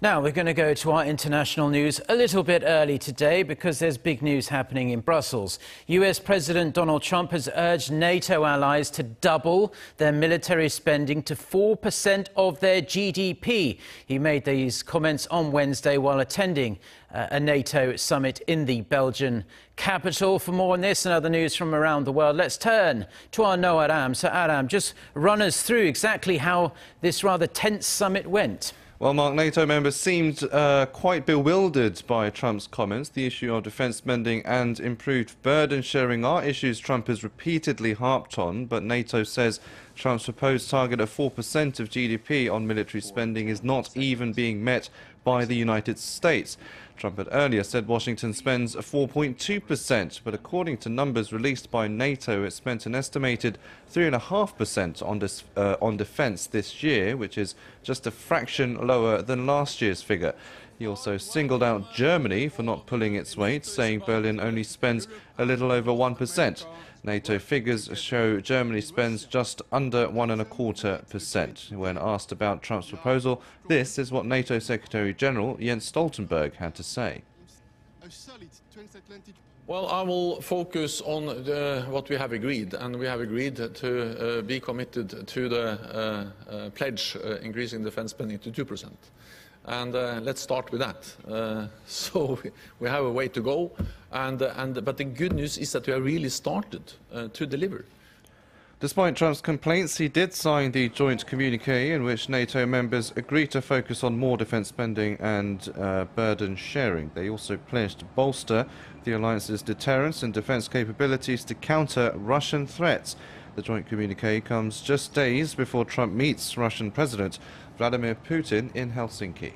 Now we're going to go to our international news a little bit early today because there's big news happening in Brussels. US President Donald Trump has urged NATO allies to double their military spending to 4% of their GDP. He made these comments on Wednesday while attending a NATO summit in the Belgian capital. For more on this and other news from around the world, let's turn to our Ro Aram. So Aram, just run us through exactly how this rather tense summit went. Well, Mark NATO members seemed quite bewildered by Trump's comments. The issue of defence spending and improved burden sharing are issues Trump has repeatedly harped on, but NATO says Trump's proposed target of 4% of GDP on military spending is not even being met by the United States. Trump had earlier said Washington spends 4.2%, but according to numbers released by NATO, it spent an estimated 3.5% on defence this year, which is just a fraction lower than last year's figure. He also singled out Germany for not pulling its weight, saying Berlin only spends a little over 1%. NATO figures show Germany spends just under 1.25%. When asked about Trump's proposal, this is what NATO Secretary General Jens Stoltenberg had to say. Well, I will focus on what we have agreed, and we have agreed to be committed to the pledge increasing defence spending to 2%. And let's start with that. So we have a way to go, but the good news is that we have really started to deliver. Despite Trump's complaints, he did sign the joint communique in which NATO members agreed to focus on more defence spending and burden sharing. They also pledged to bolster the alliance's deterrence and defence capabilities to counter Russian threats. The joint communique comes just days before Trump meets Russian President Vladimir Putin in Helsinki.